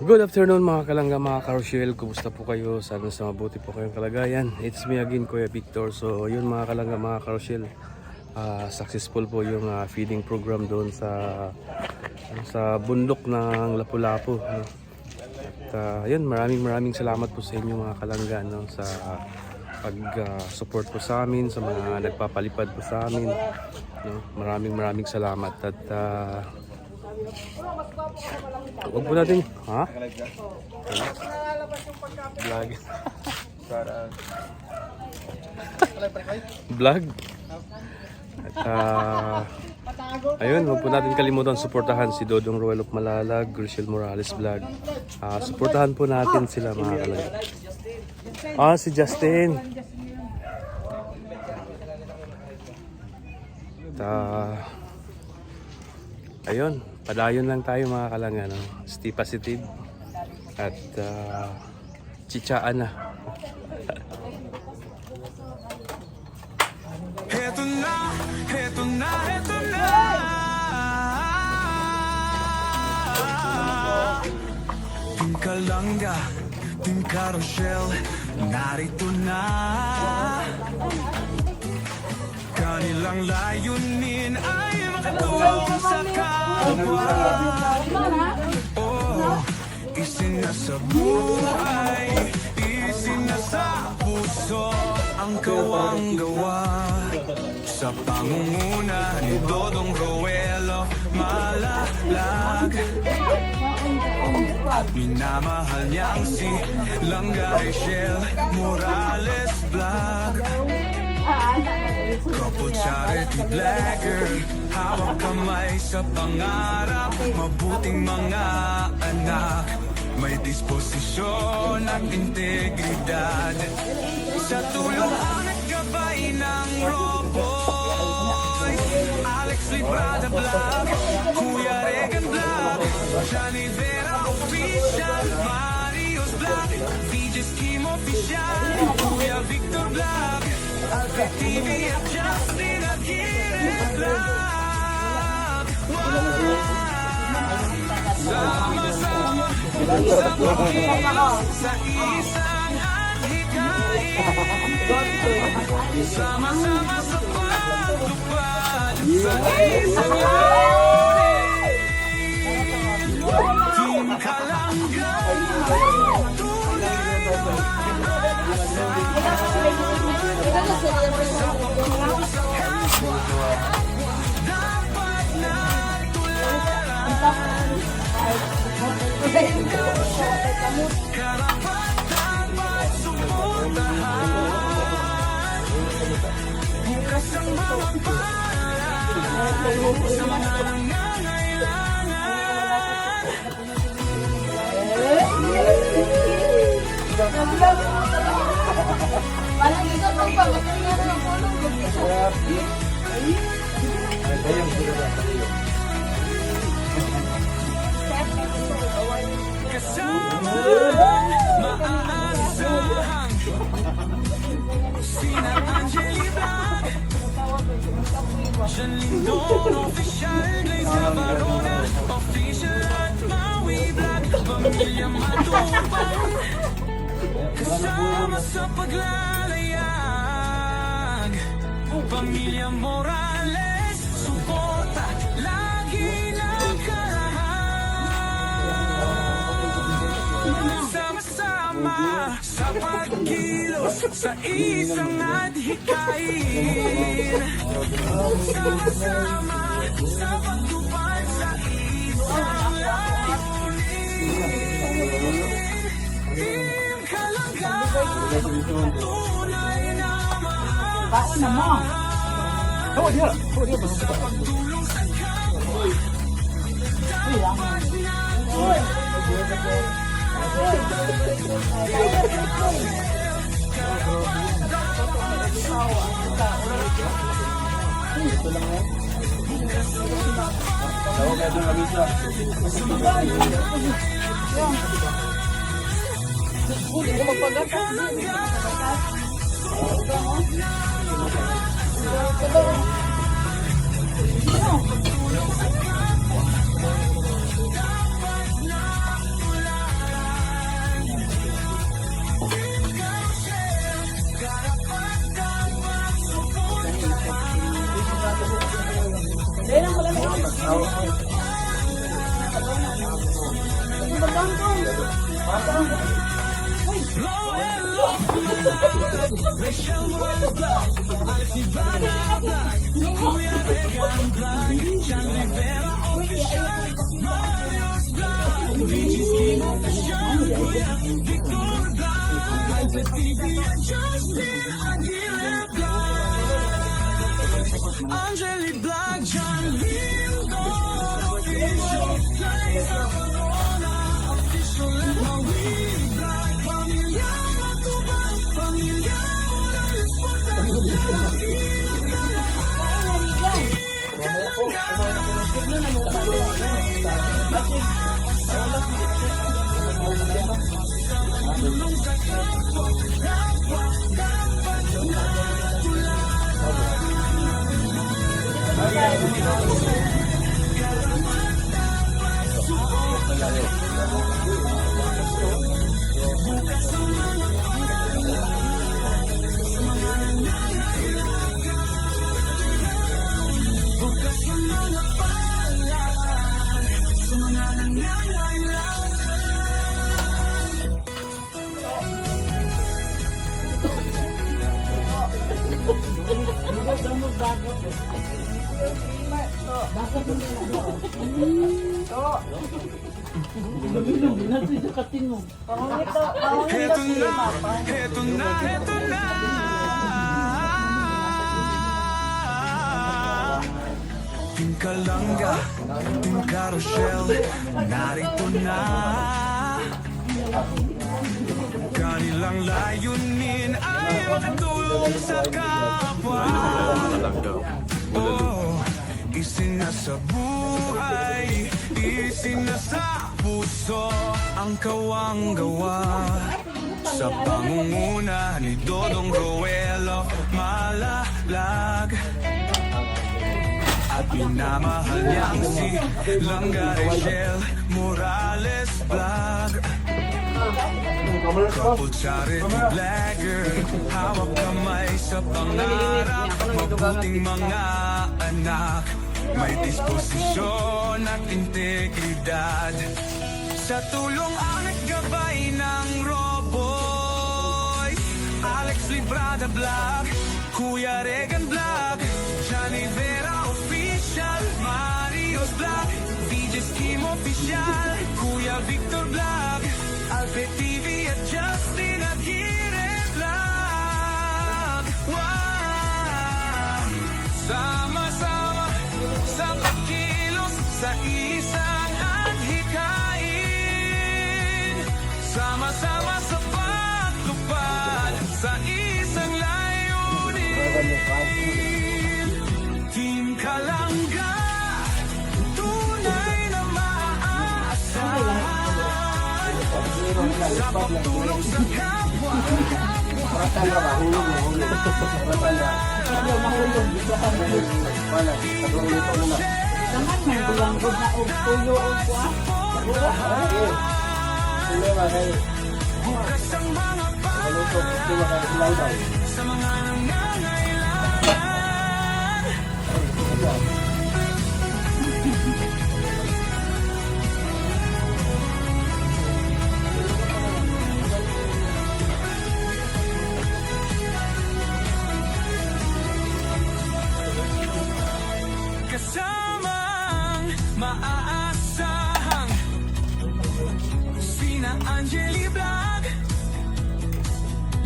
Good afternoon mga kalangga, mga karosyel. Kumusta po kayo? Sana sa mabuti po kayong kalagayan. It's me again, Kuya Victor. So yun mga kalangga, mga karosyel, successful po yung feeding program doon sa bundok ng Lapu-Lapu, no? At yun, maraming salamat po sa inyo mga kalangga, no? Sa pag-support po sa amin, sa mga nagpapalipad po sa amin, no? Maraming salamat. At huwag po natin, ha? Vlog. Vlog. At ayun, huwag po natin kalimutan suportahan si Dodong Roel of Malalag, Grizel Morales Vlog. Suportahan po natin sila mga kalagay. Si Justin. Ayun, padayon lang tayo mga kalangga, no? Stay positive at chichaan na. Heto na, heto na, heto na. Team Kalangga, Team Carousel, narito na. Kanilang layunin ay makatulong sa kapwa. Isinasa buhay, isinasa puso ang kawang-gawa. Sa pangunguna ni Dodong Roel of Malalag, at minamahal niyang si Grizel Morales Vlog. Couple charity vlogger, hawak kamay sa pangarap, mabuting mga anak, may disposisyon at integridad. Sa tulong at gabay ng Roboy, Alex Librada Vlog, Kuya Regan Vlog, Johnny Vera Official, Marius Vlog, VJ's Kim Official, Kuya Victor Vlog, Alfred TV at Justin Aguirre Vlog. Sama-sama sa pagkilos sa isang adhikain, sama-sama sa pagtupad sa isang layunin. Team Kalangga, tunay na dapat na tularan. Karapatan magsuportahan, bukas ang mga pangalan sa mga nangangailangan. Parang ito pang pagkakanya na ng polong. Kasama maaasahan sina Angeli Vlog, Jean Lindon Official, Glazer Barona Official at Maui Vlog, Pamilya Matupang, kasama sa paglalayag, Pamilya Morales, suporta lagi ng kalahan. Sama-sama sa pagkilos sa isang adhikain, sama-sama sa pagtupad sa isang layunin. Team Kalangga, tunay na maasahan, sa pagtulong sa kapwa, dapat na Official Marius Vlog, Alex Librada Vlog, Kuya Regan Vlog, Sean Rivera Official, Marius Vlog, Richie Skim Official, Kuya Victor Vlog, Alfred TV at Justin Aguirre Vlog, Angeli Vlog, John Lindon Official, Liza Corona Official, and Maui Vlog, Pamilya Matubang, Pamilya Morales, Heto na, heto na. Team Kalanga, Team Carousel, narito na. Kanilang layunin ay makatulong sa kapwa. Oh, isinasa buhay, isinasa puso ang kawang-gawa sa pangunguna ni Dodong Roelo Malalag at minamahal niyang si Langga Rachel Morales Vlog. Couple charity vlogger, hawak kamay sa pangarap, mabuting mga anak, may disposisyon at integridad. Sa tulong at gabay ng Roboy, Alex Librada Vlog, Kuya Regan Vlog, Johnny Vera Official, Marius Vlog, VJ Skim Official, Kuya Victor Vlog, Alfred TV at Justin Aguirre Vlog. Wow! Sama-sama sa pagkilos sa isang adhikain, sama-sama sa pagtupad sa isang layunin. Team Kalanga, tunay na maaasahan sa pagtulong sa kapwa. Bukas ang mga pangalaman sa mga nangangailangan. Kasamang maaasahan sina Angeli Vlog,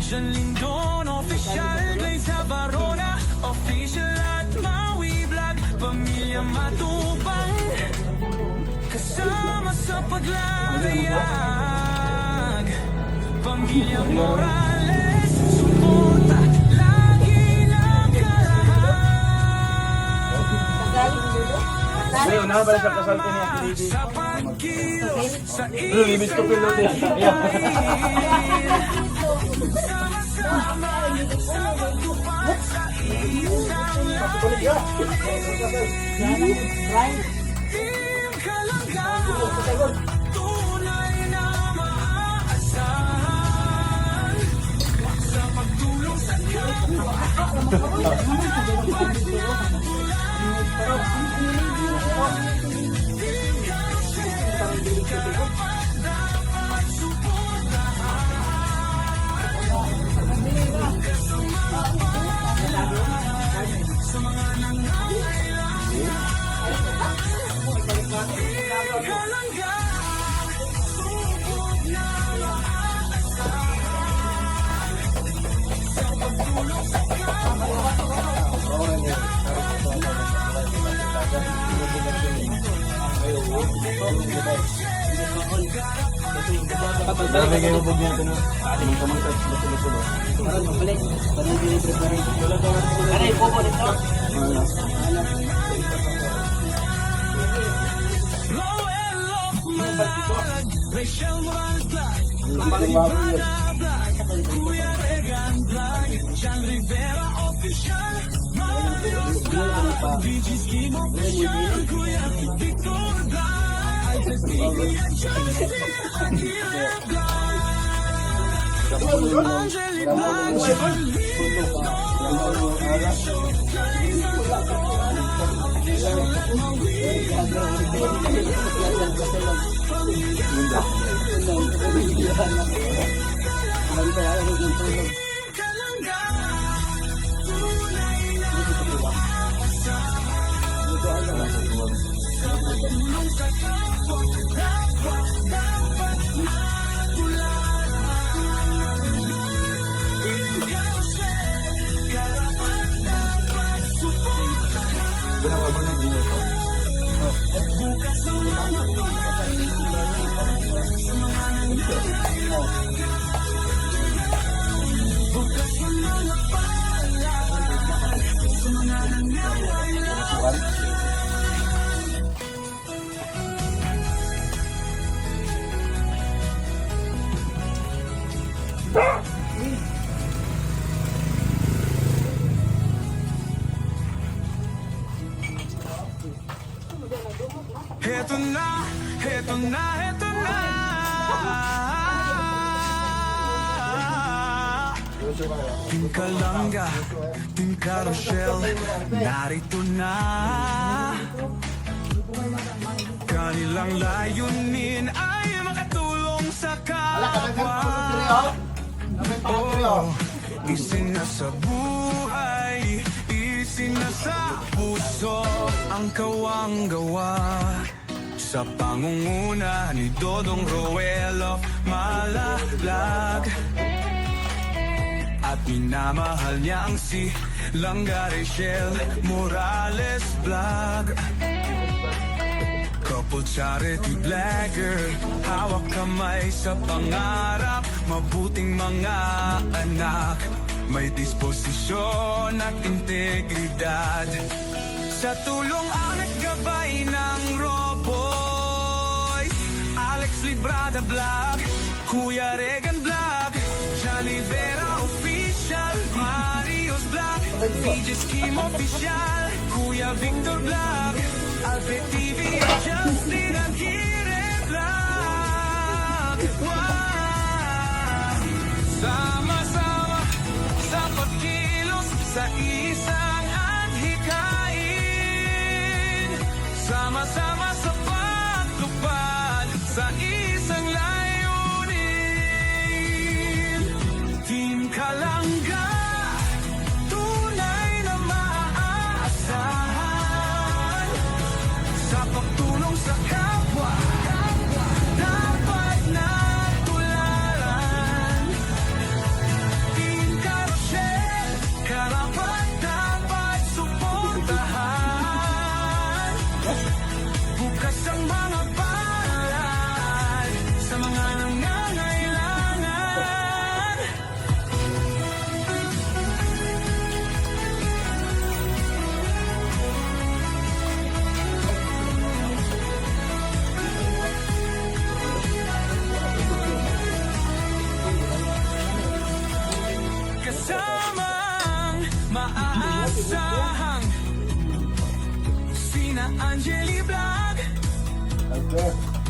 John Lindon Official, Liza Corona Official at Maui Vlog, Pamilya Matubang, kasama sa paglalayag, Pamilya Morales, suporta lagi ng kalahat. Ngayon, nakabalik sa kasal ko niya. Sa pagkilos sa Limit ko pilo din. sama-sama sa pagtupad sa isang Team Kalanga, tunay na maaasahan sa pagtulong sa kapwa. Dapat suportahan. Sabi kayo bug niya ito no? Ating kamang sa sulo-sulo. Rachel Morales Black, Kuya Regan Black, Sean Rivera Official, Marius Black, BG's Team Official, Kuya Victor Black, Alfred TV at Johnny Black, Angeli Black, Heto na, heto na, heto na. Team Kalanga, Team Carousel, narito na. Kanilang layunin ay makatulong sa kapwa. Oh, isinasa buhay, isinasa puso ang kawang-gawa. Sa pangunguna ni Dodong Roel of Malalag, at minamahal niya ang si Langga Rachel Morales Vlog. Couple charity blagger, hawak kamay sa pangarap, mabuting mga anak, may disposisyon at integridad. Sa tulong ang naggabay ng Roboy, Alex Librada Vlog, Kuya Regan Vlog, Johnny Vera Official, Marius Vlog, BG's Team Official, Kuya Victor Vlog, Alfred TV at Justin Aguirre Vlog. Wow! Sama-sama sa pagkilos sa isang adhikain, sama-sama sa pagtupad sa isang layunin. Team Kalanga, tunay na maaasahan sa pagtulong sa kapwa, dapat na tularan. Team Carousel, karapat dapat suportahan. Bukas ang mga palad sa mga nangangailangan. Kasamang maaasahang sina Angeli Vlog,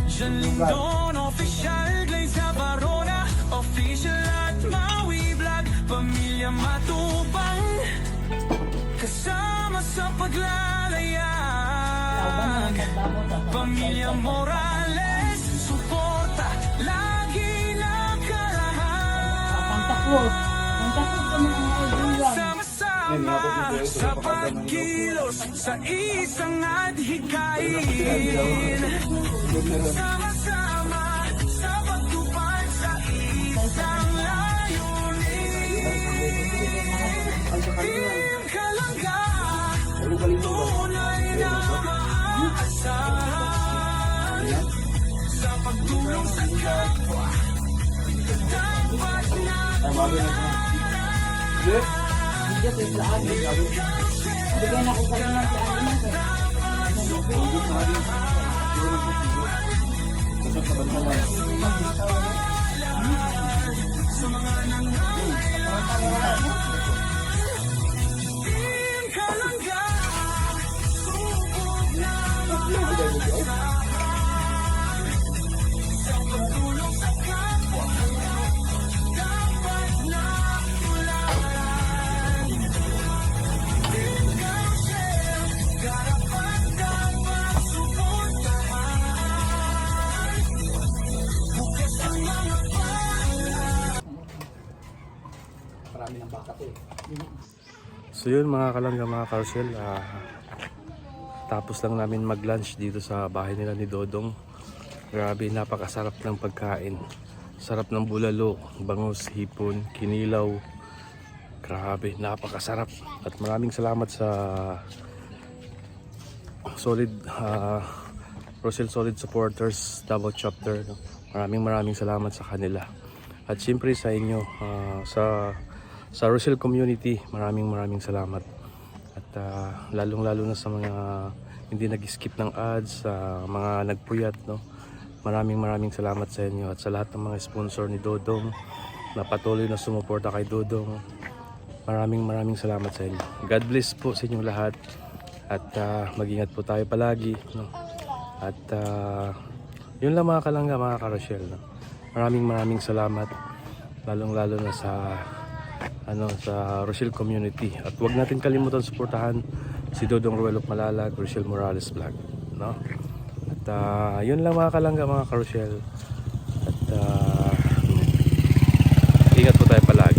Jean Lindon Official, Glaze Barona Official at Maui Vlog, Pamilya Matubang, kasama sa paglalayag. Pamilya Morales, suporta lagi na kalahan. Sama-sama sa pagkilos sa isang adhikain, sama-sama sa pagtupad sa isang layunin. Team Kalanga, tunay na maaasahan sa Ay, bagay na ito. Video ko yung lahat. Bigyan ako kayo ng plano na sir. Kasap sa bansa lang. Marami ng baka to eh. So yun mga kalangga, mga carousel, tapos lang namin mag-lunch dito sa bahay nila ni Dodong. Grabe, napakasarap ng pagkain. Sarap ng bulalo, bangus, hipon, kinilaw. Grabe, napakasarap. At maraming salamat sa solid Rochelle Solid supporters, double chapter, no? Maraming salamat sa kanila. At siyempre sa inyo, sa Rochelle community, maraming salamat. At lalong-lalo na sa mga hindi nag-skip ng ads, sa mga nagpuyat, no? Maraming salamat sa inyo at sa lahat ng mga sponsor ni Dodong na patuloy na sumuporta kay Dodong. Maraming salamat sa inyo. God bless po sa inyong lahat at mag-ingat po tayo palagi, no? At yun lang mga kalangga, mga karosyel, no? Maraming salamat, lalong-lalo na sa Rochelle community. At huwag natin kalimutan suportahan si Dodong Ruel of Malalag, Rochelle Morales Vlog, no? At yun lang mga kalangga, mga karosyel. At ingat po tayo palagi.